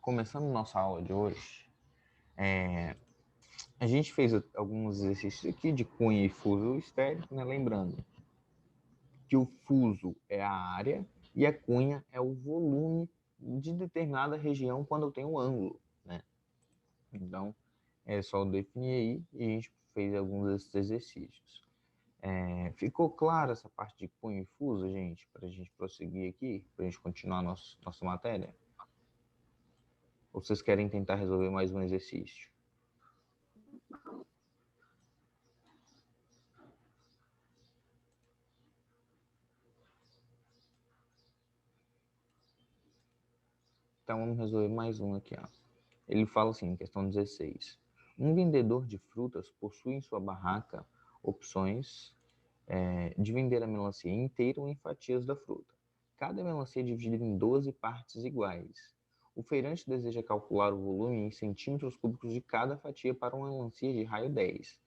começando nossa aula de hoje, a gente fez alguns exercícios aqui de cunha e fuso esférico, né? Lembrando que o fuso é a área e a cunha é o volume de determinada região quando eu tenho um ângulo, né? Então, é só definir aí e a gente fez alguns desses exercícios. Ficou claro essa parte de cunha e fuso, gente, para a gente prosseguir aqui, para a gente continuar nossa matéria? Ou vocês querem tentar resolver mais um exercício? Então vamos resolver mais um aqui, ó. Ele fala assim, questão 16. Um vendedor de frutas possui em sua barraca opções de vender a melancia inteira ou em fatias da fruta. Cada melancia é dividida em 12 partes iguais. O feirante deseja calcular o volume em centímetros cúbicos de cada fatia para uma melancia de raio 10.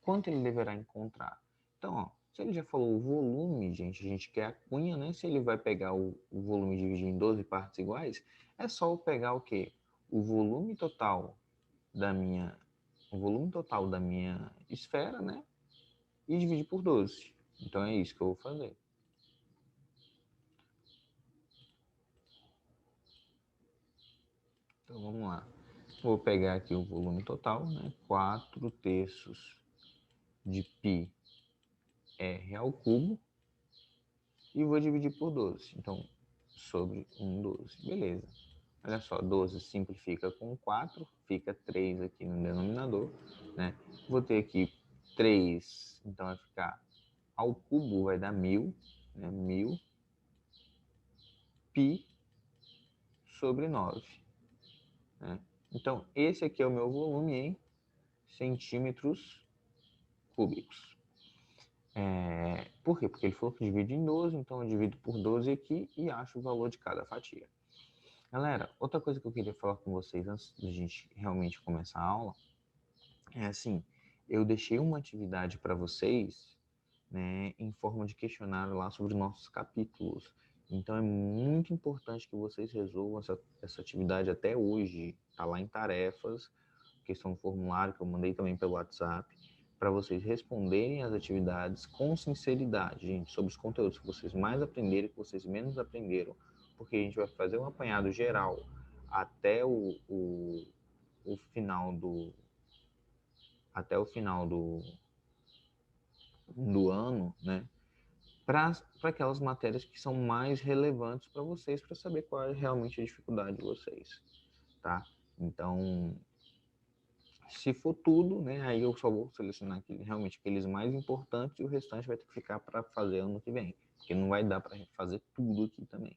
Quanto ele deverá encontrar? Então, ó, se ele já falou o volume, gente, a gente quer a cunha, né? Se ele vai pegar o volume e dividir em 12 partes iguais, é só eu pegar o quê? O volume total da minha, o volume total da minha esfera, né? E dividir por 12. Então é isso que eu vou fazer. Então vamos lá. Vou pegar aqui o volume total, né? 4 terços de π r ao cubo e vou dividir por 12. Então, sobre 1/12. Beleza. Olha só, 12 simplifica com 4, fica 3 aqui no denominador, né? Vou ter aqui 3, então vai ficar ao cubo vai dar 1000, né? 1000 π sobre 9, né? Então, esse aqui é o meu volume em centímetros cúbicos. Por quê? Porque ele falou que divide em 12, então eu divido por 12 aqui e acho o valor de cada fatia. Galera, outra coisa que eu queria falar com vocês antes de a gente realmente começar a aula é assim, eu deixei uma atividade para vocês, né, em forma de questionário lá sobre nossos capítulos. Então é muito importante que vocês resolvam essa atividade até hoje. Está lá em tarefas, questão do formulário que eu mandei também pelo WhatsApp, para vocês responderem as atividades com sinceridade, gente, sobre os conteúdos que vocês mais aprenderam e que vocês menos aprenderam, porque a gente vai fazer um apanhado geral até o final do ano, né? Para aquelas matérias que são mais relevantes para vocês, para saber qual é realmente a dificuldade de vocês, tá? Então, se for tudo, né, aí eu só vou selecionar realmente aqueles mais importantes e o restante vai ter que ficar para fazer ano que vem, porque não vai dar para fazer tudo aqui também,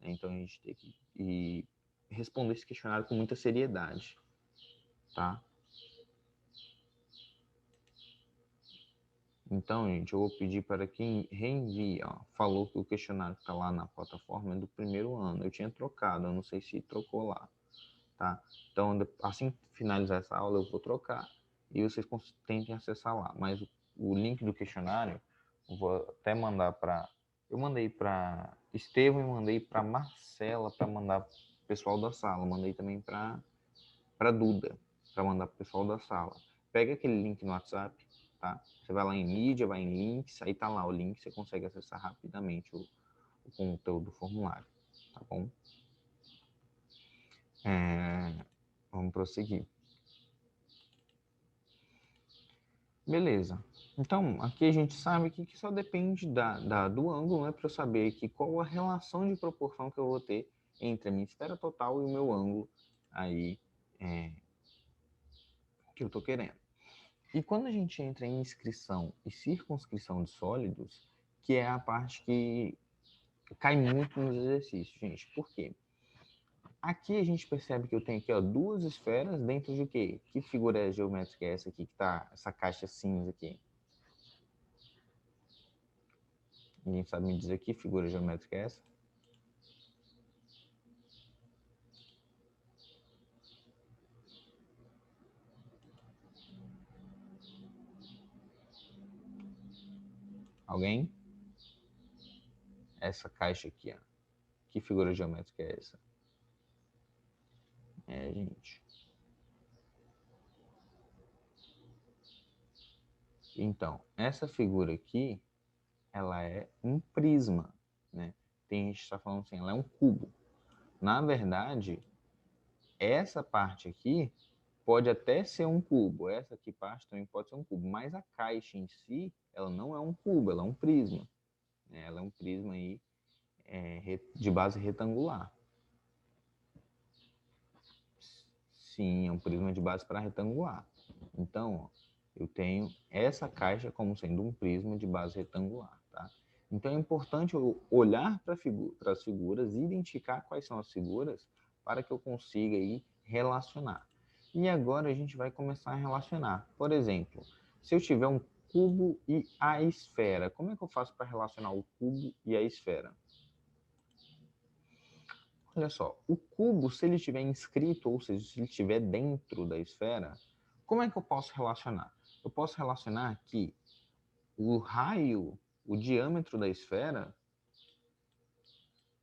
né? Então a gente tem que responder esse questionário com muita seriedade, tá? Então, gente, eu vou pedir para quem reenvie, ó, falou que o questionário que está lá na plataforma é do primeiro ano. Eu tinha trocado, eu não sei se trocou lá, tá? Então, assim que finalizar essa aula, eu vou trocar e vocês tentem acessar lá. Mas o link do questionário, eu vou até mandar para... Eu mandei para Estevão e mandei para Marcela para mandar para o pessoal da sala. Mandei também para Duda, para mandar para o pessoal da sala. Pega aquele link no WhatsApp, tá? Você vai lá em mídia, vai em links, aí tá lá o link, você consegue acessar rapidamente o conteúdo do formulário, tá bom? Vamos prosseguir. Beleza. Então, aqui a gente sabe que só depende do ângulo, né? Para eu saber aqui qual a relação de proporção que eu vou ter entre a minha esfera total e o meu ângulo aí que eu tô querendo. E quando a gente entra em inscrição e circunscrição de sólidos, que é a parte que cai muito nos exercícios, gente. Por quê? Aqui a gente percebe que eu tenho aqui, ó, duas esferas dentro de quê? Que figura geométrica é essa aqui que tá essa caixa cinza aqui? Ninguém sabe me dizer que figura geométrica é essa? Alguém? Essa caixa aqui, ó. Que figura geométrica é essa? gente? Então, essa figura aqui, ela é um prisma, né? Tem gente que está falando assim, ela é um cubo. Na verdade, essa parte aqui pode até ser um cubo, essa aqui parte também pode ser um cubo, mas a caixa em si, ela não é um cubo, ela é um prisma. Ela é um prisma aí de base retangular. Sim, é um prisma de base para retangular. Então, ó, eu tenho essa caixa como sendo um prisma de base retangular, tá? Então é importante eu olhar para as figuras e identificar quais são as figuras para que eu consiga aí relacionar. E agora a gente vai começar a relacionar. Por exemplo, se eu tiver um cubo e a esfera, como é que eu faço para relacionar o cubo e a esfera? Olha só, o cubo, se ele estiver inscrito, ou seja, se ele estiver dentro da esfera, como é que eu posso relacionar? Eu posso relacionar que o raio, o diâmetro da esfera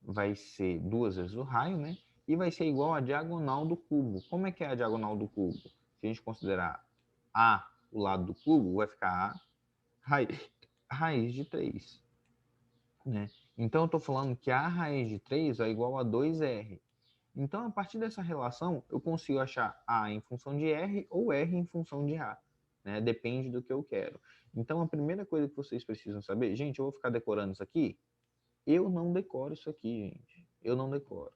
vai ser 2 vezes o raio, né? E vai ser igual à diagonal do cubo. Como é que é a diagonal do cubo? Se a gente considerar A o lado do cubo, vai ficar A raiz de 3. Né? Então eu estou falando que A raiz de 3 é igual a 2R. Então, a partir dessa relação, eu consigo achar A em função de R ou R em função de A. Né? Depende do que eu quero. Então, a primeira coisa que vocês precisam saber... Gente, eu vou ficar decorando isso aqui? Eu não decoro isso aqui, gente. Eu não decoro.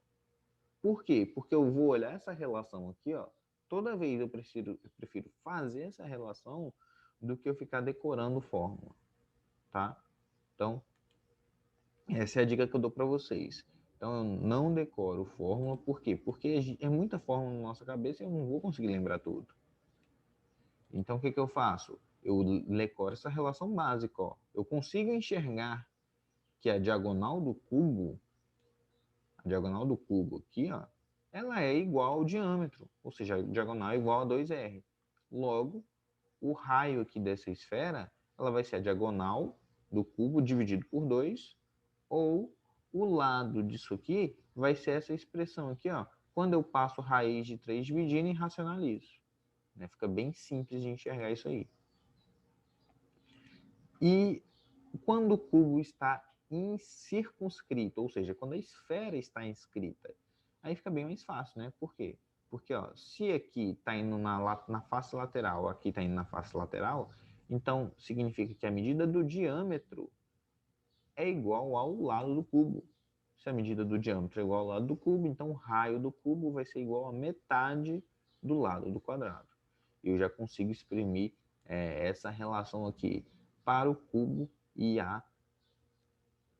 Por quê? Porque eu vou olhar essa relação aqui, ó. Toda vez eu prefiro fazer essa relação do que eu ficar decorando fórmula. Tá? Então, essa é a dica que eu dou para vocês. Então, eu não decoro fórmula, por quê? Porque é muita fórmula na nossa cabeça e eu não vou conseguir lembrar tudo. Então, o que eu faço? Eu decoro essa relação básica. Ó. Eu consigo enxergar que a diagonal do cubo aqui, ó, ela é igual ao diâmetro, ou seja, a diagonal é igual a 2R. Logo, o raio aqui dessa esfera, ela vai ser a diagonal do cubo dividido por 2, ou o lado disso aqui vai ser essa expressão aqui, ó. Quando eu passo raiz de 3 dividindo e racionalizo. Né? Fica bem simples de enxergar isso aí. E quando o cubo está circunscrito, ou seja, quando a esfera está inscrita, aí fica bem mais fácil, né? Por quê? Porque ó, se aqui está indo na face lateral, aqui está indo na face lateral, então significa que a medida do diâmetro é igual ao lado do cubo. Se a medida do diâmetro é igual ao lado do cubo, então o raio do cubo vai ser igual a metade do lado do quadrado. E eu já consigo exprimir essa relação aqui para o cubo e a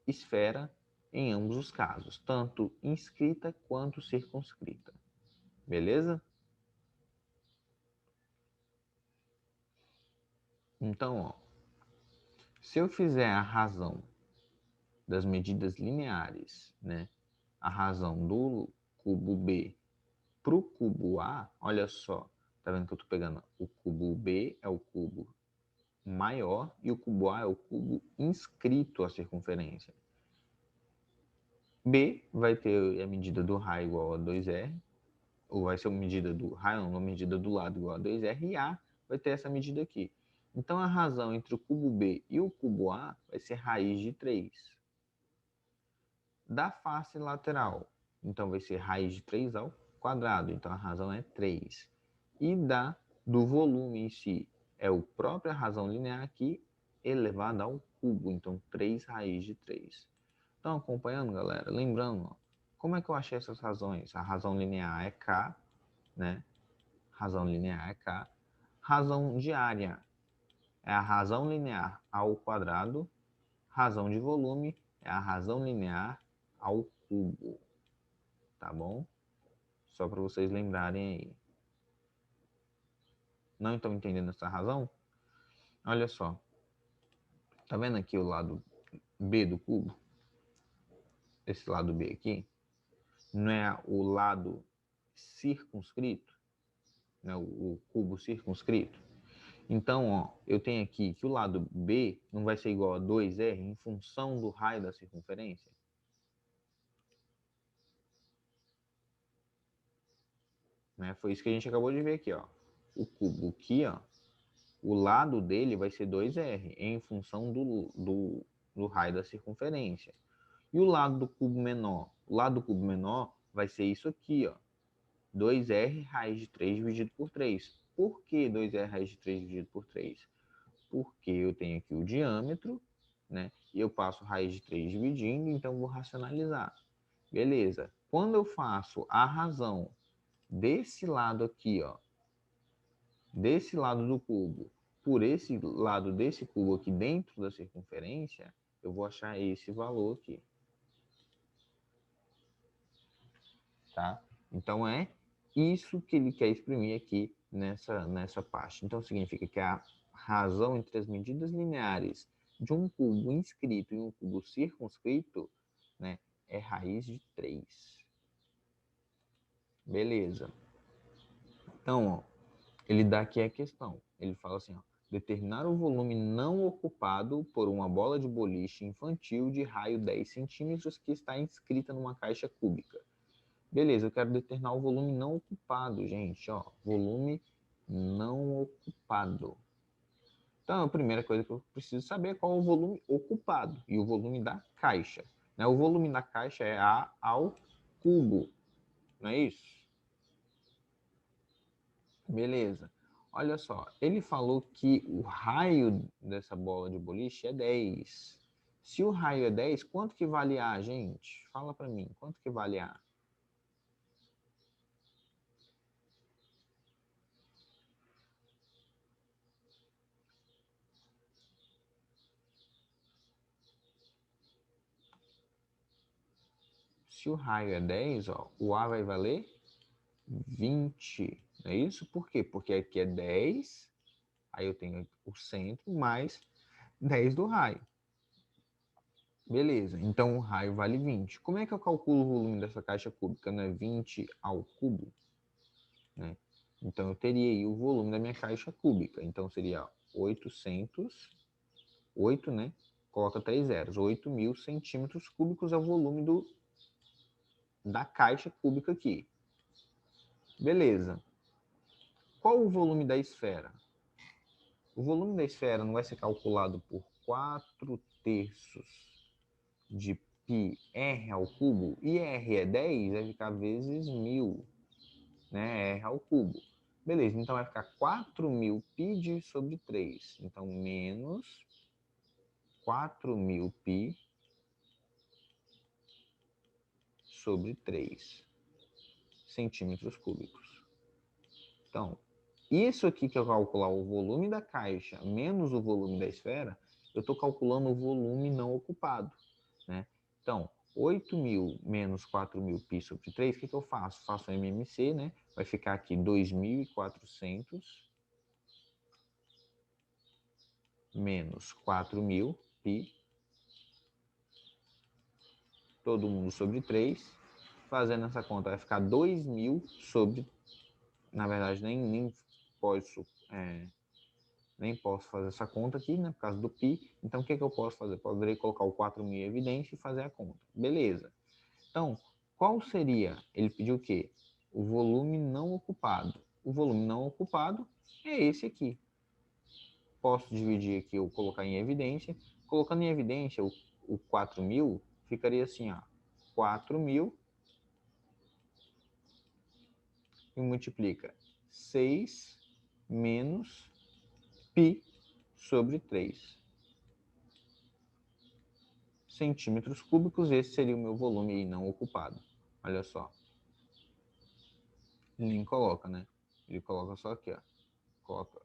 esfera em ambos os casos, tanto inscrita quanto circunscrita. Beleza? Então, ó, se eu fizer a razão das medidas lineares, né, a razão do cubo B para o cubo A, olha só, tá vendo que eu estou pegando o cubo B é o cubo maior e o cubo A é o cubo inscrito à circunferência. B vai ter a medida do raio igual a 2R, ou vai ser a medida do raio, não, a medida do lado igual a 2R, e A vai ter essa medida aqui. Então, a razão entre o cubo B e o cubo A vai ser raiz de 3. Da face lateral, então vai ser raiz de 3 ao quadrado, então a razão é 3. E do volume em si, é a própria razão linear aqui, elevada ao cubo, então 3 raiz de 3. Estão acompanhando, galera? Lembrando, ó, como é que eu achei essas razões? A razão linear é K, né? Razão linear é K. Razão de área é a razão linear ao quadrado. Razão de volume é a razão linear ao cubo. Tá bom? Só para vocês lembrarem aí. Não estão entendendo essa razão? Olha só. Tá vendo aqui o lado B do cubo? Esse lado B aqui? Não é o lado circunscrito? Né? O cubo circunscrito? Então, ó, eu tenho aqui que o lado B não vai ser igual a 2R em função do raio da circunferência? né? Foi isso que a gente acabou de ver aqui, ó. O cubo aqui, ó, o lado dele vai ser 2R, em função do raio da circunferência. E o lado do cubo menor? O lado do cubo menor vai ser isso aqui, ó. 2R raiz de 3 dividido por 3. Por que 2R raiz de 3 dividido por 3? Porque eu tenho aqui o diâmetro, né? E eu passo raiz de 3 dividindo, então vou racionalizar. Beleza. Quando eu faço a razão desse lado aqui, ó, desse lado do cubo, por esse lado desse cubo aqui dentro da circunferência, eu vou achar esse valor aqui. Tá? Então é isso que ele quer exprimir aqui nessa parte. Então significa que a razão entre as medidas lineares de um cubo inscrito e um cubo circunscrito, né, é raiz de 3. Beleza. Então, ó, ele dá aqui a questão. Ele fala assim, ó, determinar o volume não ocupado por uma bola de boliche infantil de raio 10 centímetros que está inscrita numa caixa cúbica. Beleza, eu quero determinar o volume não ocupado, gente, ó, volume não ocupado. Então, a primeira coisa que eu preciso saber é qual é o volume ocupado e o volume da caixa. Né? O volume da caixa é A ao cubo, não é isso? Beleza. Olha só, ele falou que o raio dessa bola de boliche é 10. Se o raio é 10, quanto que vale A, gente? Fala para mim, quanto que vale A? Se o raio é 10, ó, o A vai valer 20. Não é isso? Por quê? Porque aqui é 10, aí eu tenho o centro mais 10 do raio. Beleza, então o raio vale 20. Como é que eu calculo o volume dessa caixa cúbica? Não é 20 ao cubo? Né? Então eu teria aí o volume da minha caixa cúbica. Então seria 800, 8, né? Coloca 3 zeros. 8.000 centímetros cúbicos é o volume da caixa cúbica aqui. Beleza. Qual o volume da esfera? O volume da esfera não vai ser calculado por 4 terços de πr ao cubo? E r é 10, vai ficar vezes 1.000, né? R ao cubo. Beleza, então vai ficar 4.000 π sobre 3. Então, menos 4.000 π sobre 3 centímetros cúbicos. Então, isso aqui que eu calcular o volume da caixa menos o volume da esfera, eu estou calculando o volume não ocupado. Né? Então, 8.000 menos 4.000 π sobre 3, o que eu faço? Faço MMC, né? Vai ficar aqui 2.400 menos 4.000 π, todo mundo sobre 3. Fazendo essa conta, vai ficar 2.000 sobre... Na verdade, nem posso fazer essa conta aqui, né, por causa do π. Então, o que eu posso fazer? Poderia colocar o 4.000 em evidência e fazer a conta. Beleza. Então, qual seria? Ele pediu o quê? O volume não ocupado. O volume não ocupado é esse aqui. Posso dividir aqui ou colocar em evidência. Colocando em evidência o 4.000, ficaria assim, ó. 4.000 e multiplica 6 menos π sobre 3 centímetros cúbicos. Esse seria o meu volume aí não ocupado. Olha só. Ele nem coloca, né? Ele coloca só aqui, ó. Coloca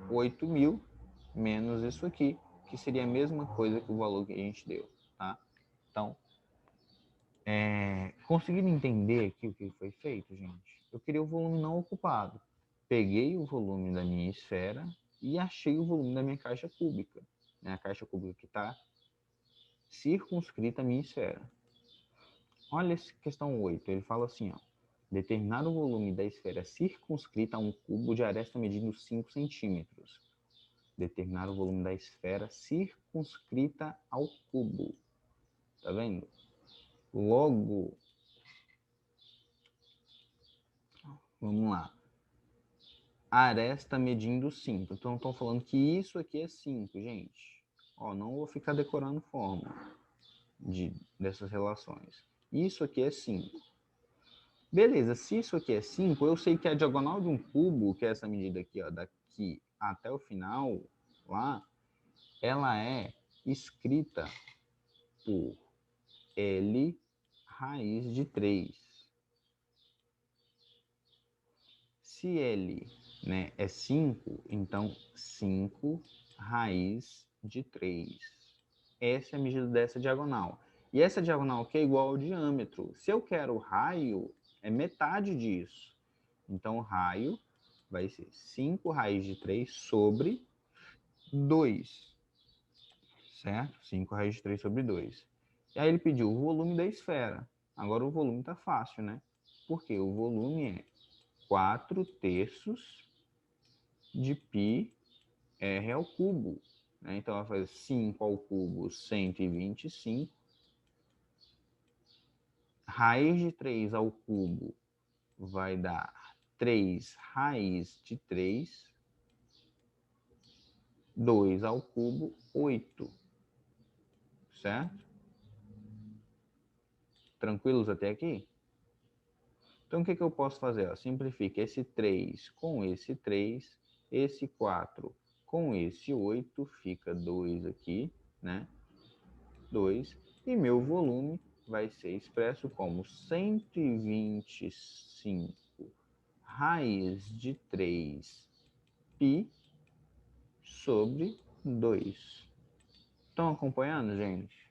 8.000 menos isso aqui, que seria a mesma coisa que o valor que a gente deu, tá? Então, conseguiram entender aqui o que foi feito, gente? Eu queria o volume não ocupado. Peguei o volume da minha esfera e achei o volume da minha caixa cúbica. Né? A caixa cúbica que está circunscrita à minha esfera. Olha essa questão 8. Ele fala assim, ó. Determinar o volume da esfera circunscrita a um cubo de aresta medindo 5 centímetros. Determinar o volume da esfera circunscrita ao cubo. Tá vendo? Logo, Vamos lá. Aresta medindo 5. Então, estou falando que isso aqui é 5, gente. Ó, não vou ficar decorando fórmula dessas relações. Isso aqui é 5. Beleza, se isso aqui é 5, eu sei que a diagonal de um cubo, que é essa medida aqui, ó, daqui até o final, lá, ela é escrita por L raiz de 3. Se L, né, é 5, então 5 raiz de 3. Essa é a medida dessa diagonal. E essa diagonal aqui é igual ao diâmetro. Se eu quero o raio, é metade disso. Então, o raio vai ser 5 raiz de 3 sobre 2. Certo? 5 raiz de 3 sobre 2. E aí ele pediu o volume da esfera. Agora o volume está fácil, né? Porque o volume é 4 terços de π r ao cubo. Né? Então, vai fazer 5 ao cubo, 125. Raiz de 3 ao cubo vai dar 3 raiz de 3. 2 ao cubo, 8. Certo? Tranquilos até aqui? Então, o que eu posso fazer? Simplifica esse 3 com esse 3, esse 4 com esse 8, fica 2 aqui, né? 2. E meu volume vai ser expresso como 125 raiz de 3 π sobre 2. Estão acompanhando, gente?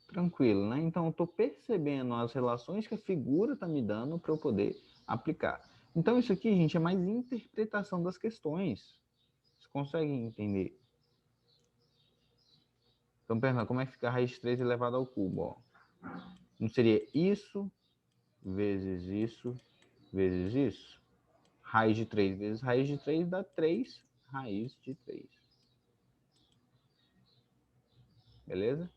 Tranquilo, né? Então, eu estou percebendo as relações que a figura está me dando para eu poder aplicar. Então, isso aqui, gente, é mais interpretação das questões. Vocês conseguem entender? Então, pergunta, como é que fica a raiz de 3 elevado ao cubo? Ó? Não seria isso vezes isso vezes isso? Raiz de 3 vezes raiz de 3 dá 3 raiz de 3. Beleza?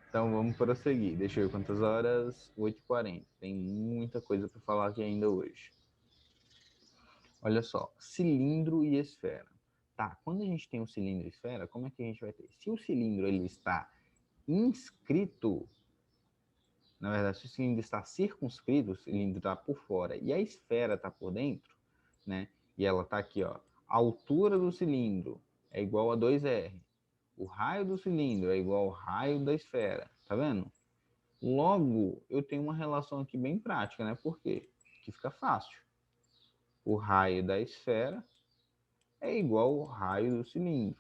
Então vamos prosseguir. Deixa eu ver quantas horas. 8h40. Tem muita coisa para falar aqui ainda hoje. Olha só, cilindro e esfera. Tá, quando a gente tem um cilindro e esfera, como é que a gente vai ter? Se o cilindro ele está inscrito, na verdade, se o cilindro está circunscrito, o cilindro está por fora e a esfera está por dentro, né? E ela está aqui, ó. A altura do cilindro é igual a 2R. O raio do cilindro é igual ao raio da esfera. Tá vendo? Logo, eu tenho uma relação aqui bem prática, né? Por quê? Que fica fácil. O raio da esfera é igual ao raio do cilindro.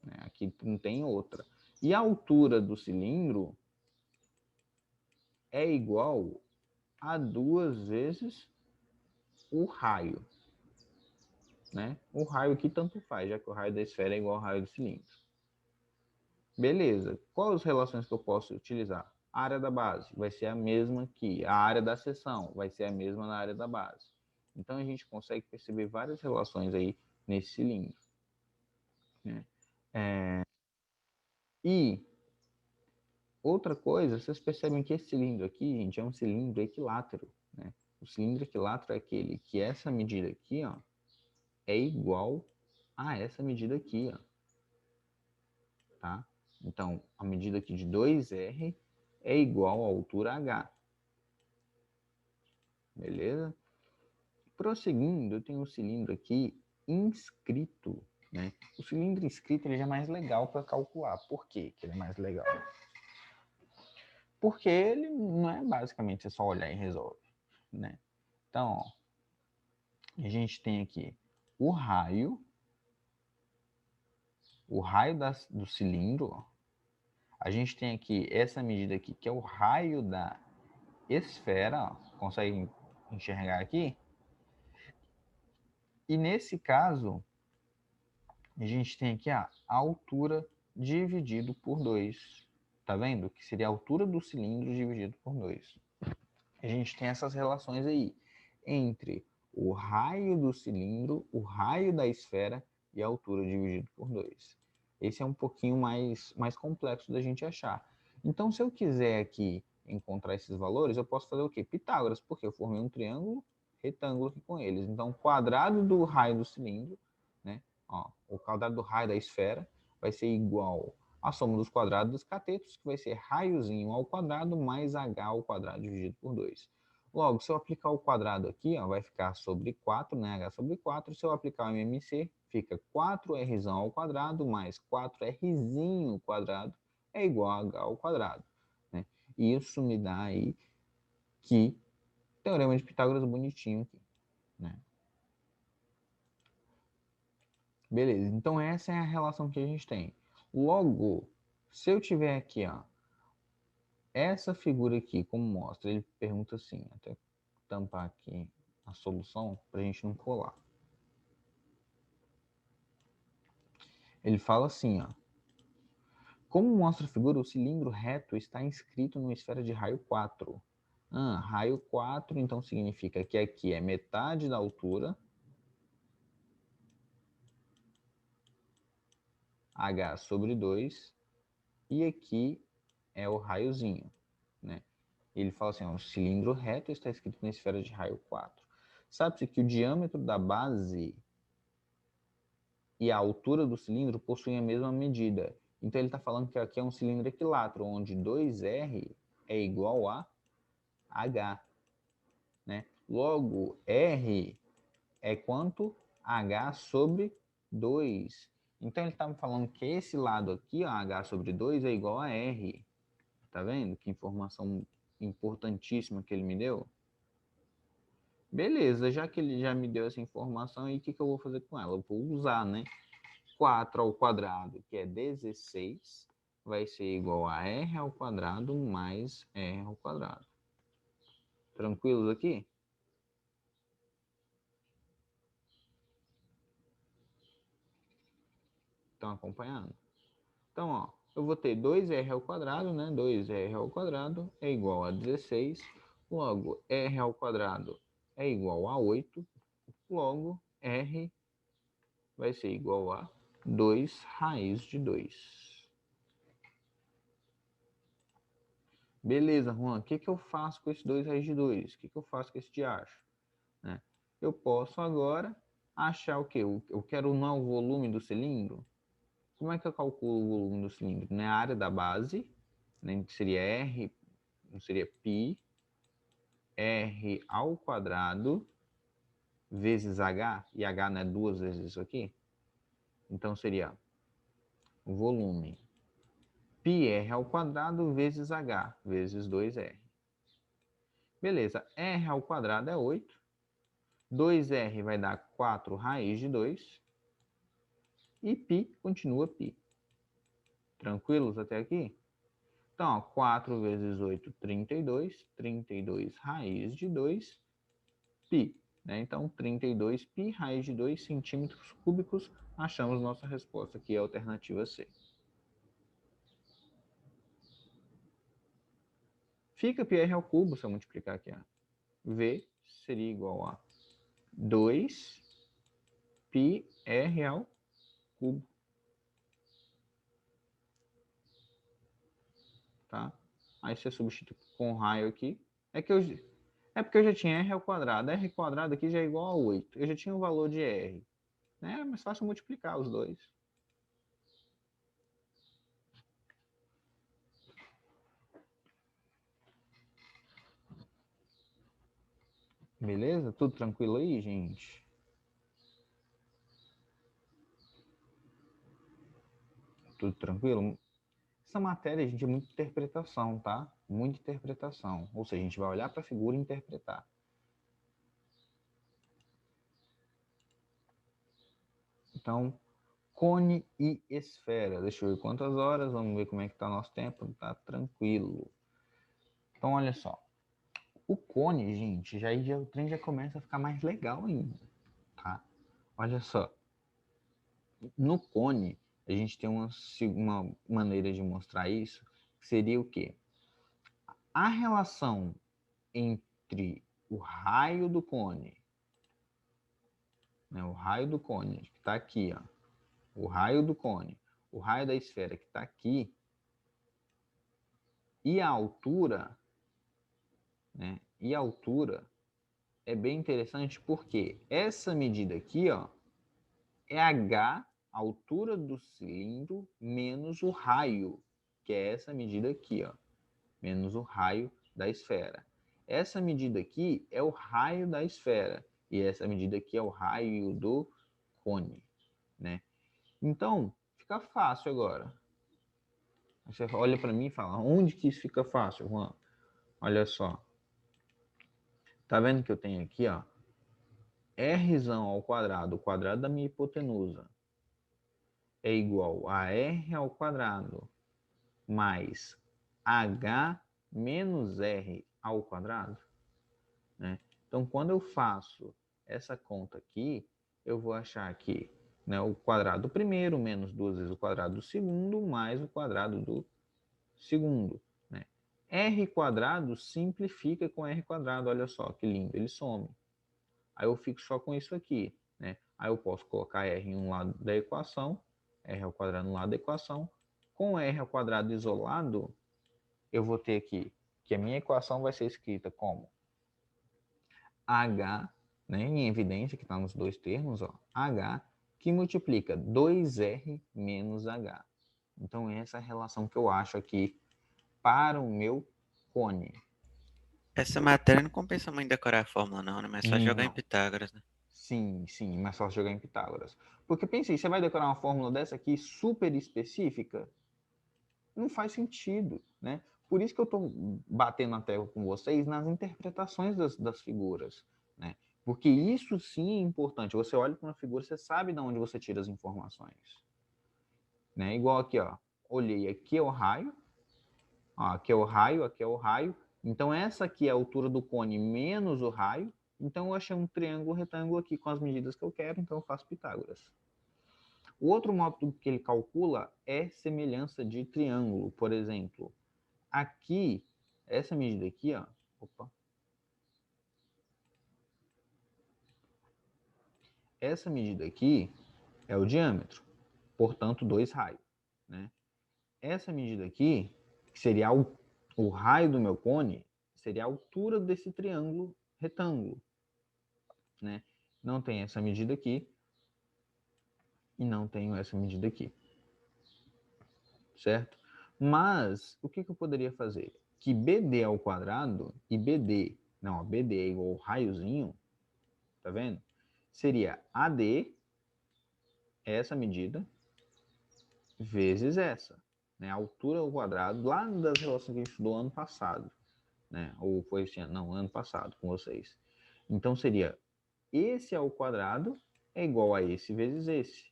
Né? Aqui não tem outra. E a altura do cilindro é igual a 2 vezes o raio. Né? O raio aqui tanto faz, já que o raio da esfera é igual ao raio do cilindro. Beleza. Quais as relações que eu posso utilizar? A área da base vai ser a mesma que a área da seção, vai ser a mesma na área da base. Então a gente consegue perceber várias relações aí nesse cilindro. Né? E outra coisa, vocês percebem que esse cilindro aqui, gente, é um cilindro equilátero. Né? O cilindro equilátero é aquele que essa medida aqui, ó, é igual a essa medida aqui, ó. Tá? Então, a medida aqui de 2R é igual à altura H. Beleza? Prosseguindo, eu tenho um cilindro aqui inscrito. Né? O cilindro inscrito ele já é mais legal para calcular. Por quê que ele é mais legal? Porque ele não é basicamente você só olhar e resolve. Né? Então, ó, a gente tem aqui o raio do cilindro. Ó. A gente tem aqui essa medida aqui, que é o raio da esfera. Ó. Consegue enxergar aqui? E nesse caso, a gente tem aqui a altura dividido por 2. Tá vendo? Que seria a altura do cilindro dividido por 2. A gente gente tem essas relações aí entre o raio do cilindro, o raio da esfera e a altura dividido por 2. Esse é um pouquinho mais complexo da gente achar. Então, se eu quiser aqui encontrar esses valores, eu posso fazer o quê? Pitágoras, porque eu formei um triângulo retângulo aqui com eles. Então, o quadrado do raio do cilindro, né? Ó, o quadrado do raio da esfera vai ser igual à soma dos quadrados dos catetos, que vai ser raiozinho ao quadrado mais h ao quadrado dividido por 2. Logo, se eu aplicar o quadrado aqui, ó, vai ficar sobre 4, né? H sobre 4. Se eu aplicar o MMC, fica 4r ao quadrado mais 4rzinho quadrado é igual a h ao quadrado. Né? E isso me dá aí que Teorema de Pitágoras bonitinho aqui. Né? Beleza, então essa é a relação que a gente tem. Logo, se eu tiver aqui, ó, essa figura aqui, como mostra, ele pergunta assim, até tampar aqui a solução para a gente não colar. Ele fala assim, ó, como mostra a figura, o cilindro reto está inscrito numa esfera de raio 4. Raio 4, então significa que aqui é metade da altura, h sobre 2, e aqui é o raiozinho, né? Ele fala assim, ó, o cilindro reto está escrito na esfera de raio 4. Sabe-se que o diâmetro da base e a altura do cilindro possuem a mesma medida. Então ele está falando que aqui é um cilindro equilátero, onde 2R é igual a H. Né? Logo, R é quanto? H sobre 2. Então ele está me falando que esse lado aqui, ó, H sobre 2, é igual a R. Tá vendo? Que informação importantíssima que ele me deu. Beleza, já que ele já me deu essa informação, aí o que eu vou fazer com ela? Eu vou usar, né? 4 ao quadrado, que é 16, vai ser igual a r ao quadrado mais r ao quadrado. Tranquilos aqui? Estão acompanhando? Então, ó, eu vou ter 2r ao quadrado, né? 2r ao quadrado é igual a 16. Logo, r ao quadrado é igual a 8. Logo, r vai ser igual a 2 raiz de 2. Beleza, Juan, o que eu faço com esse 2 raiz de 2? O que eu faço com esse diacho? Né? Eu posso agora achar o quê? Eu quero não o volume do cilindro. Como é que eu calculo o volume do cilindro? Na área da base, né, que seria R, não seria π, R ao quadrado vezes H, e H não é 2 vezes isso aqui? Então seria o volume πr ao quadrado vezes H, vezes 2R. Beleza, R ao quadrado é 8. 2R vai dar 4 raiz de 2. E π continua π. Tranquilos até aqui? Então, ó, 4 vezes 8, 32. 32 raiz de 2, π. Né? Então, 32 π raiz de 2 centímetros cúbicos. Achamos nossa resposta, que é a alternativa C. Fica πr ao cubo, se eu multiplicar aqui. Ó. V seria igual a 2 πr ao cubo. Tá? Aí você substitui com raio aqui. É porque eu já tinha r ao quadrado. R quadrado aqui já é igual a 8. Eu já tinha o valor de r. Né? É mais fácil multiplicar os dois. Beleza? Tudo tranquilo aí, gente? Tudo tranquilo? Essa matéria, gente, é muita interpretação, tá? Muita interpretação. Ou seja, a gente vai olhar para a figura e interpretar. Então, cone e esfera. Deixa eu ver quantas horas. Vamos ver como é que está nosso tempo. Tá tranquilo. Então, olha só. O cone, gente, o trem já começa a ficar mais legal ainda, tá? Olha só. No cone, a gente tem uma maneira de mostrar isso, que seria o quê? A relação entre o raio do cone, né, o raio do cone que está aqui, ó, o raio do cone, o raio da esfera que está aqui, e a altura, né, e a altura é bem interessante porque essa medida aqui, ó, é h, a altura do cilindro, menos o raio, que é essa medida aqui, ó, menos o raio da esfera. Essa medida aqui é o raio da esfera e essa medida aqui é o raio do cone, né? Então, fica fácil agora. Você olha para mim e fala, onde que isso fica fácil, Juan? Olha só. Tá vendo que eu tenho aqui, ó, r ao quadrado, o quadrado da minha hipotenusa, é igual a r ao quadrado mais h menos r ao quadrado, né? Então, quando eu faço essa conta aqui, eu vou achar que, né, o quadrado do primeiro menos 2 vezes o quadrado do segundo mais o quadrado do segundo, né? R quadrado simplifica com R quadrado, olha só que lindo, ele some. Aí eu fico só com isso aqui, né? Aí eu posso colocar R em um lado da equação, R ao quadrado no lado da equação. Com R ao quadrado isolado, eu vou ter aqui que a minha equação vai ser escrita como H, né, em evidência, que está nos dois termos, ó, H, que multiplica 2R menos H. Então, essa é a relação que eu acho aqui para o meu cone. Essa matéria não compensa muito decorar a fórmula, não, né? Mas é só jogar em Não. Pitágoras, né? Sim, mas só jogar em Pitágoras. Porque pensei, você vai decorar uma fórmula dessa aqui super específica? Não faz sentido, né? Por isso que eu estou batendo na tecla com vocês nas interpretações das figuras, né? Porque isso sim é importante. Você olha para uma figura, você sabe de onde você tira as informações, né? Igual aqui, ó. Olhei, aqui é o raio, ó, aqui é o raio, aqui é o raio. Então essa aqui é a altura do cone menos o raio. Então eu achei um triângulo retângulo aqui com as medidas que eu quero, então eu faço Pitágoras. O outro método que ele calcula é semelhança de triângulo. Por exemplo, aqui, essa medida aqui, ó, opa, essa medida aqui é o diâmetro, portanto, 2 raios, né? Essa medida aqui, que seria o raio do meu cone, seria a altura desse triângulo retângulo, né? Não tem essa medida aqui e não tenho essa medida aqui, certo? Mas, o que eu poderia fazer? Que BD ao quadrado e BD, não, BD é igual ao raiozinho, tá vendo? Seria AD, essa medida, vezes essa, né? A altura ao quadrado, lá das relações que a gente estudou ano passado, né? Ou foi esse ano? Não, ano passado, com vocês. Então, seria esse ao quadrado é igual a esse vezes esse,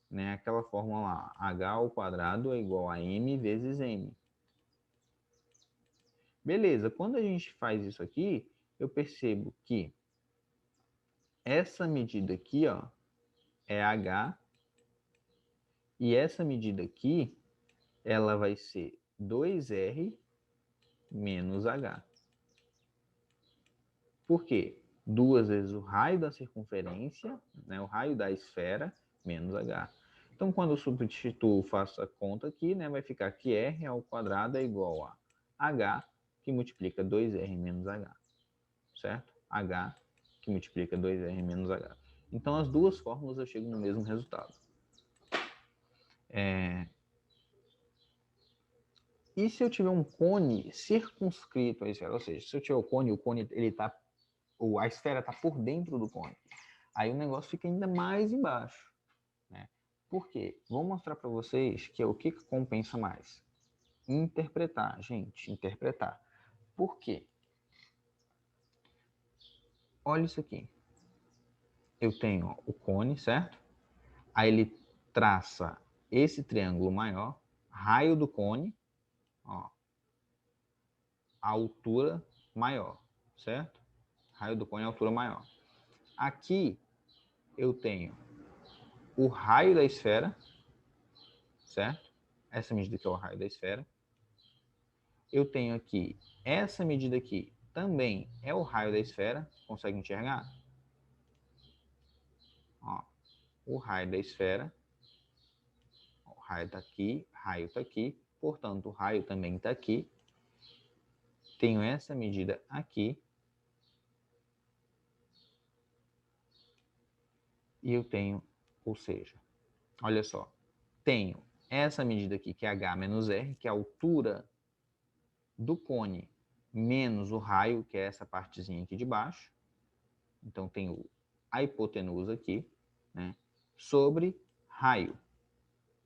né? Aquela fórmula lá, h ao quadrado é igual a m vezes m. Beleza, quando a gente faz isso aqui, eu percebo que essa medida aqui, ó, é h, e essa medida aqui, ela vai ser 2r menos h. Por quê? 2 vezes o raio da circunferência, né, o raio da esfera, menos h. Então, quando eu substituo, faço a conta aqui, né, vai ficar que r ao quadrado é igual a h, que multiplica 2r menos h, certo? h, que multiplica 2r menos h. Então, as duas fórmulas eu chego no mesmo resultado. E se eu tiver um cone circunscrito à esfera? Ou seja, se eu tiver o cone ele tá, ou a esfera está por dentro do cone. Aí o negócio fica ainda mais embaixo, né? Por quê? Vou mostrar para vocês que é o que compensa mais. Interpretar, gente, interpretar. Por quê? Olha isso aqui. Eu tenho o cone, certo? Aí ele traça esse triângulo maior, raio do cone, ó, a altura maior, certo? Raio do cone é a altura maior. Aqui eu tenho o raio da esfera, certo? Essa medida aqui é o raio da esfera. Eu tenho aqui essa medida aqui, também é o raio da esfera. Consegue enxergar? Ó, o raio da esfera. O raio está aqui, raio está aqui. Portanto, o raio também está aqui. Tenho essa medida aqui. E eu tenho, ou seja, olha só, tenho essa medida aqui, que é H menos R, que é a altura do cone menos o raio, que é essa partezinha aqui de baixo. Então, tenho a hipotenusa aqui, né, sobre raio,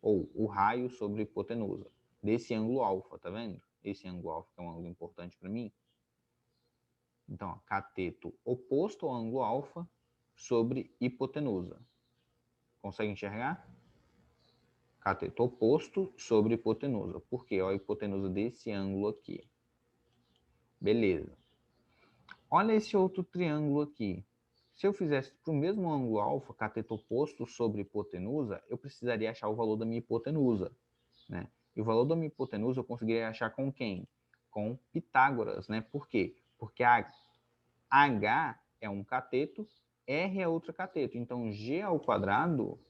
ou o raio sobre hipotenusa, desse ângulo alfa, tá vendo? Esse ângulo alfa que é um ângulo importante para mim. Então, ó, cateto oposto ao ângulo alfa sobre hipotenusa. Consegue enxergar? Cateto oposto sobre hipotenusa. Por quê? Ó, a hipotenusa desse ângulo aqui. Beleza. Olha esse outro triângulo aqui. Se eu fizesse para o mesmo ângulo alfa, cateto oposto sobre hipotenusa, eu precisaria achar o valor da minha hipotenusa, né? E o valor da minha hipotenusa eu conseguiria achar com quem? Com Pitágoras, né? Por quê? Porque a H é um cateto, R é outro cateto. Então, G ao quadrado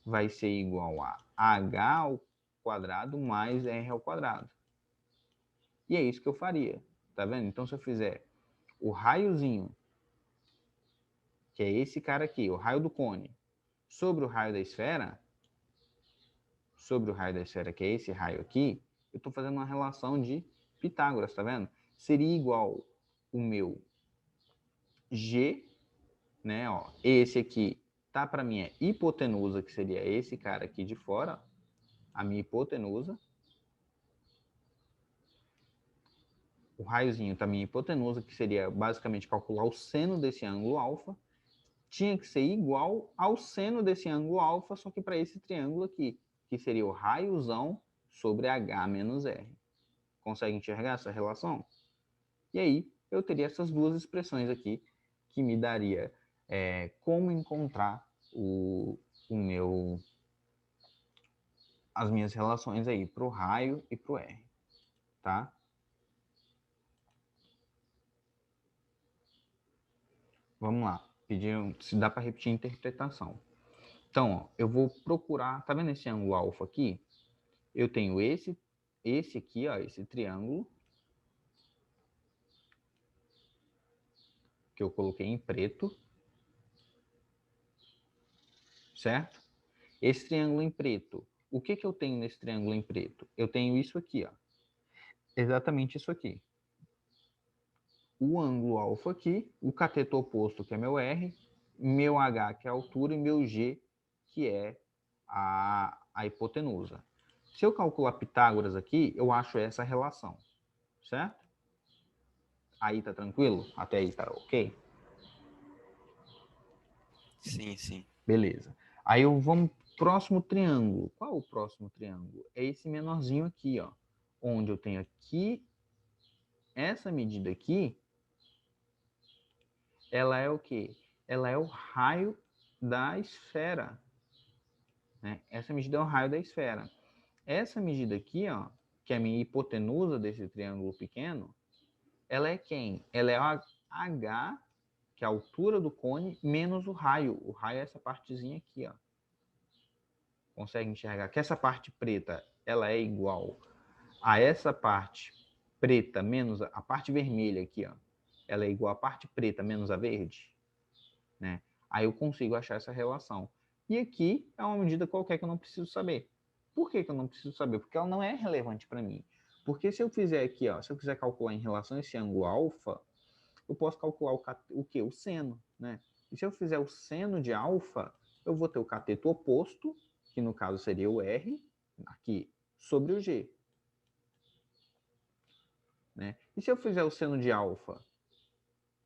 vai ser igual a H ao quadrado mais R ao quadrado. E é isso que eu faria, tá vendo? Então, se eu fizer o raiozinho, que é esse cara aqui, o raio do cone, sobre o raio da esfera, que é esse raio aqui, eu estou fazendo uma relação de Pitágoras, tá vendo? Seria igual o meu G, né? Ó, esse aqui tá para minha hipotenusa, que seria esse cara aqui de fora, a minha hipotenusa. O raiozinho tá minha hipotenusa, que seria basicamente calcular o seno desse ângulo alfa. Tinha que ser igual ao seno desse ângulo alfa, só que para esse triângulo aqui, que seria o raiozão sobre H menos R. Consegue enxergar essa relação? E aí, eu teria essas duas expressões aqui, que me daria como encontrar as minhas relações aí para o raio e para o R, tá? Vamos lá, pediram se dá para repetir a interpretação. Então, ó, eu vou procurar, tá vendo esse ângulo alfa aqui? Eu tenho esse aqui, ó, esse triângulo, que eu coloquei em preto, certo? Esse triângulo em preto, o que eu tenho nesse triângulo em preto? Eu tenho isso aqui, ó. Exatamente isso aqui. O ângulo alfa aqui, o cateto oposto, que é meu R, meu H, que é a altura, e meu G, que é a hipotenusa. Se eu calcular Pitágoras aqui, eu acho essa relação, certo? Aí tá tranquilo? Até aí tá ok? Sim, sim. Beleza. Aí vamos próximo triângulo. Qual é o próximo triângulo? É esse menorzinho aqui, ó. Onde eu tenho aqui essa medida aqui, ela é o quê? Ela é o raio da esfera, né? Essa medida é o raio da esfera. Essa medida aqui, ó, que é a minha hipotenusa desse triângulo pequeno, ela é quem? Ela é a H, que é a altura do cone, menos o raio. O raio é essa partezinha aqui, ó. Consegue enxergar que essa parte preta, ela é igual a essa parte preta menos a parte vermelha aqui, ó. Ela é igual a parte preta menos a verde, né? Aí eu consigo achar essa relação. E aqui é uma medida qualquer que eu não preciso saber. Por que eu não preciso saber? Porque ela não é relevante para mim. Porque se eu fizer aqui, ó, se eu quiser calcular em relação a esse ângulo alfa, eu posso calcular o quê? O seno, né? E se eu fizer o seno de alfa, eu vou ter o cateto oposto, que no caso seria o R, aqui, sobre o G. Né? E se eu fizer o seno de alfa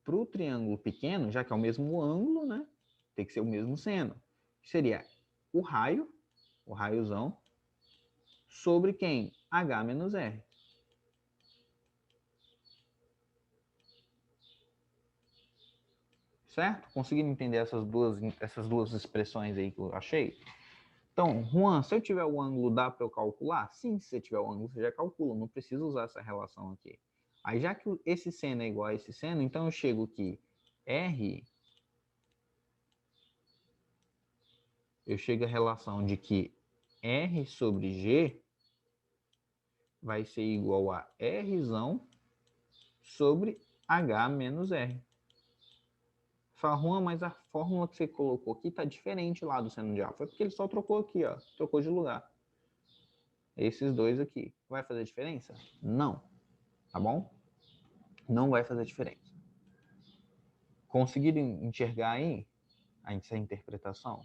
para o triângulo pequeno, já que é o mesmo ângulo, né? Tem que ser o mesmo seno. Seria o raio, o raiozão, sobre quem? H menos R. Certo? Conseguiram entender essas duas expressões aí que eu achei? Então, Juan, se eu tiver o ângulo, dá para eu calcular? Sim, se você tiver o ângulo, você já calcula. Não precisa usar essa relação aqui. Aí, já que esse seno é igual a esse seno, então eu chego que R, eu chego à relação de que R sobre G vai ser igual a R sobre H menos R. Fala, Juan, mas a fórmula que você colocou aqui está diferente lá do seno de A. Foi porque ele só trocou aqui, ó, trocou de lugar. Esses dois aqui. Vai fazer diferença? Não. Tá bom? Não vai fazer diferença. Conseguiram enxergar aí essa interpretação?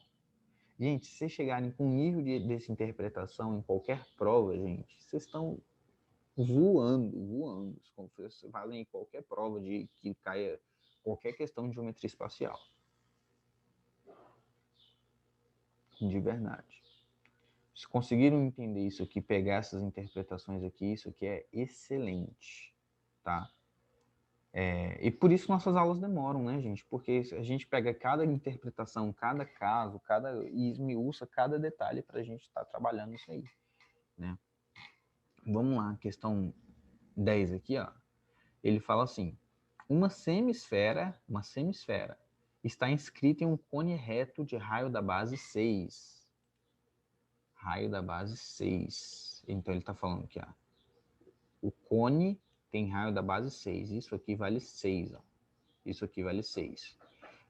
Gente, se vocês chegarem com um nível dessa interpretação em qualquer prova, gente, vocês estão voando. Como vocês fazem em qualquer prova de que caia qualquer questão de geometria espacial. De verdade. Se conseguiram entender isso aqui, pegar essas interpretações aqui, isso aqui é excelente, tá? E por isso nossas aulas demoram, né, gente? Porque a gente pega cada interpretação, cada caso, e esmiuça cada detalhe para a gente estar trabalhando isso aí, né? Vamos lá, questão 10 aqui, ó. Ele fala assim, uma semisfera está inscrita em um cone reto de raio da base 6. Raio da base 6. Então ele está falando aqui, ó. O cone tem raio da base 6. Isso aqui vale 6, ó. Isso aqui vale 6.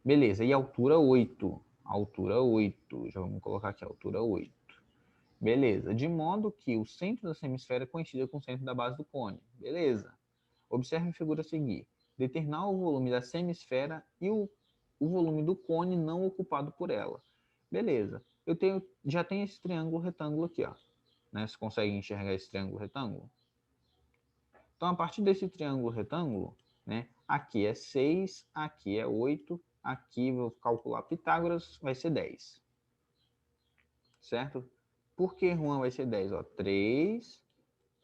Beleza, e altura 8. Altura 8. Já vamos colocar aqui, altura 8. Beleza, de modo que o centro da semisfera coincida com o centro da base do cone. Beleza. Observe a figura a seguir. Determinar o volume da semisfera e o volume do cone não ocupado por ela. Beleza. Já tenho esse triângulo retângulo aqui, ó. Né? Você consegue enxergar esse triângulo retângulo? Então, a partir desse triângulo retângulo, né, aqui é 6, aqui é 8, aqui vou calcular Pitágoras, vai ser 10. Certo? Por que Juan vai ser 10? Ó, 3,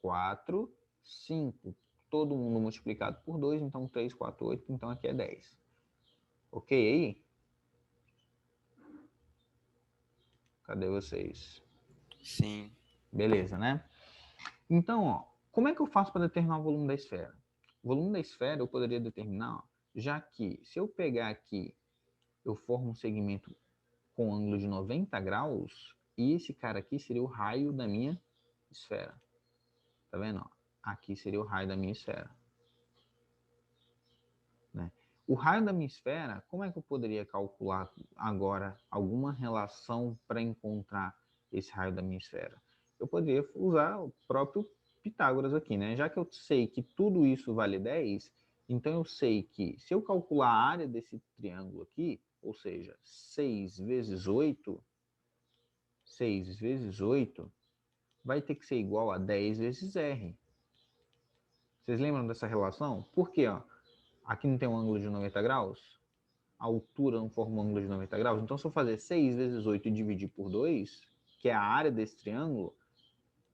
4, 5. Todo mundo multiplicado por 2, então 3, 4, 8, então aqui é 10. Ok aí? Cadê vocês? Sim. Beleza, né? Então, ó, como é que eu faço para determinar o volume da esfera? O volume da esfera eu poderia determinar, ó, já que se eu pegar aqui, eu formo um segmento com ângulo de 90 graus, e esse cara aqui seria o raio da minha esfera. Tá vendo? Ó? Aqui seria o raio da minha esfera. Né? O raio da minha esfera, como é que eu poderia calcular agora alguma relação para encontrar esse raio da minha esfera? Eu poderia usar o próprio Pitágoras aqui, né? Já que eu sei que tudo isso vale 10, então eu sei que se eu calcular a área desse triângulo aqui, ou seja, 6 vezes 8, 6 vezes 8 vai ter que ser igual a 10 vezes R. Vocês lembram dessa relação? Por quê? Ó? Aqui não tem um ângulo de 90 graus? A altura não forma um ângulo de 90 graus? Então, se eu fazer 6 vezes 8 e dividir por 2, que é a área desse triângulo,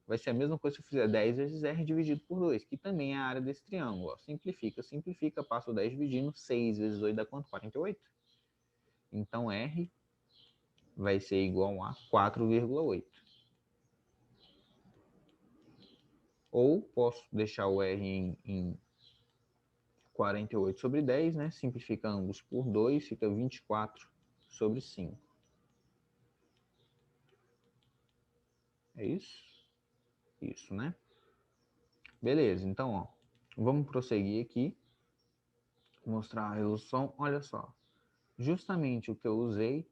vai ser a mesma coisa se eu fizer 10 vezes R dividido por 2, que também é a área desse triângulo. Ó. Simplifica, passo 10 dividindo, 6 vezes 8 dá quanto? 48. Então, R vai ser igual a 4,8. Ou posso deixar o R em 48 sobre 10, né? Simplifica ambos por 2, fica 24 sobre 5. É isso? Isso, né? Beleza, então, ó, vamos prosseguir aqui, mostrar a resolução. Olha só, justamente o que eu usei,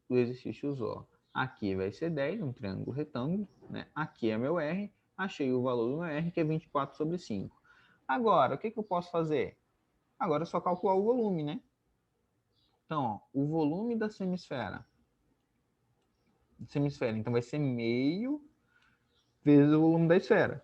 o exercício usou. Aqui vai ser 10, um triângulo retângulo, né? Aqui é meu R, achei o valor do meu R, que é 24 sobre 5. Agora, o que eu posso fazer? Agora é só calcular o volume, né? Então, ó, o volume da semisfera. Então vai ser meio vezes o volume da esfera.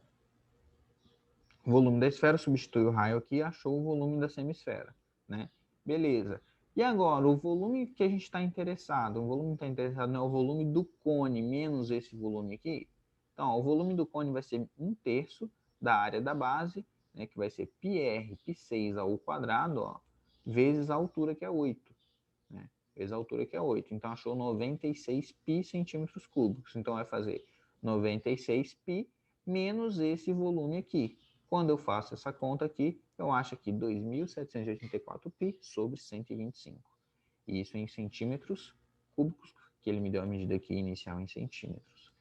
O volume da esfera substitui o raio aqui e achou o volume da semisfera, né? Beleza. E agora, o volume que a gente está interessado, o volume que está interessado não é o volume do cone menos esse volume aqui? Então, ó, o volume do cone vai ser 1/3 da área da base, né, que vai ser πr, π6 ao quadrado, ó, vezes a altura, que é 8. Né? Vezes a altura, que é 8. Então, achou 96 π centímetros cúbicos. Então, vai fazer 96 π menos esse volume aqui. Quando eu faço essa conta aqui, eu acho aqui 2.784π sobre 125. E isso em centímetros cúbicos, que ele me deu a medida aqui inicial em centímetros.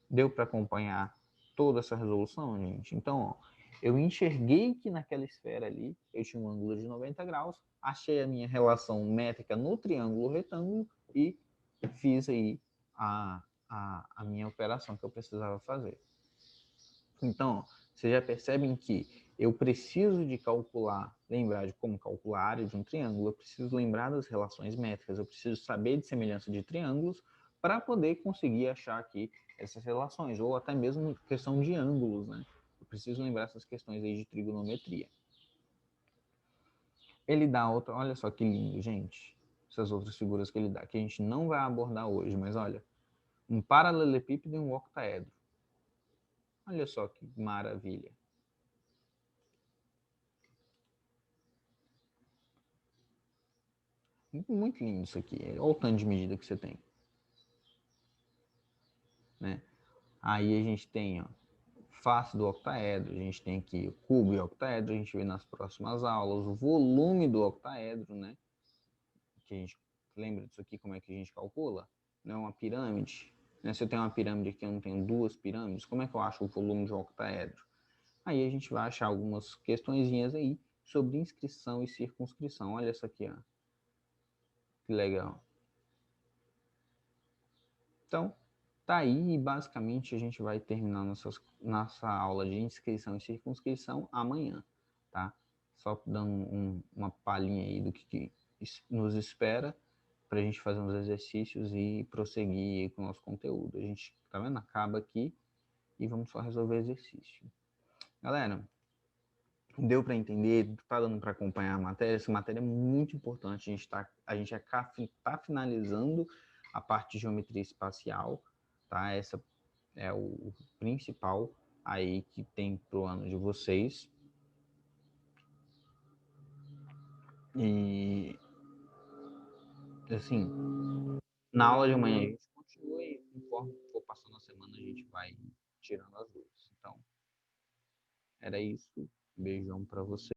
Deu para acompanhar toda essa resolução, gente? Então, ó, eu enxerguei que naquela esfera ali eu tinha um ângulo de 90 graus, achei a minha relação métrica no triângulo retângulo e fiz aí a minha operação que eu precisava fazer. Então, vocês já percebem que eu preciso de calcular, lembrar de como calcular a área de um triângulo, eu preciso lembrar das relações métricas, eu preciso saber de semelhança de triângulos para poder conseguir achar aqui essas relações, ou até mesmo questão de ângulos, né? Eu preciso lembrar essas questões aí de trigonometria. Ele dá outra, olha só que lindo, gente, essas outras figuras que ele dá, que a gente não vai abordar hoje, mas olha, um paralelepípedo e um octaedro. Olha só que maravilha. Muito lindo isso aqui. Olha o tanto de medida que você tem. Né? Aí a gente tem ó, face do octaedro, a gente tem aqui o cubo e o octaedro, a gente vê nas próximas aulas o volume do octaedro, né? Que a gente lembra disso aqui, como é que a gente calcula? Não é uma pirâmide. Né? Se eu tenho uma pirâmide aqui, eu não tenho duas pirâmides, como é que eu acho o volume de um octaedro? Aí a gente vai achar algumas questõezinhas aí sobre inscrição e circunscrição. Olha essa aqui, ó. Que legal. Então, tá aí e basicamente a gente vai terminar nossa aula de inscrição e circunscrição amanhã, tá? Só dando uma palhinha aí do que nos espera para a gente fazer uns exercícios e prosseguir com o nosso conteúdo. A gente, tá vendo? Acaba aqui e vamos só resolver exercício. Galera, deu para entender? Tá dando para acompanhar a matéria? Essa matéria é muito importante. A gente tá finalizando a parte de geometria espacial, tá? Essa é o principal aí que tem pro ano de vocês. E assim, na aula de amanhã a gente continua e conforme for passando a semana a gente vai tirando as dúvidas. Então, era isso. Beijão para você.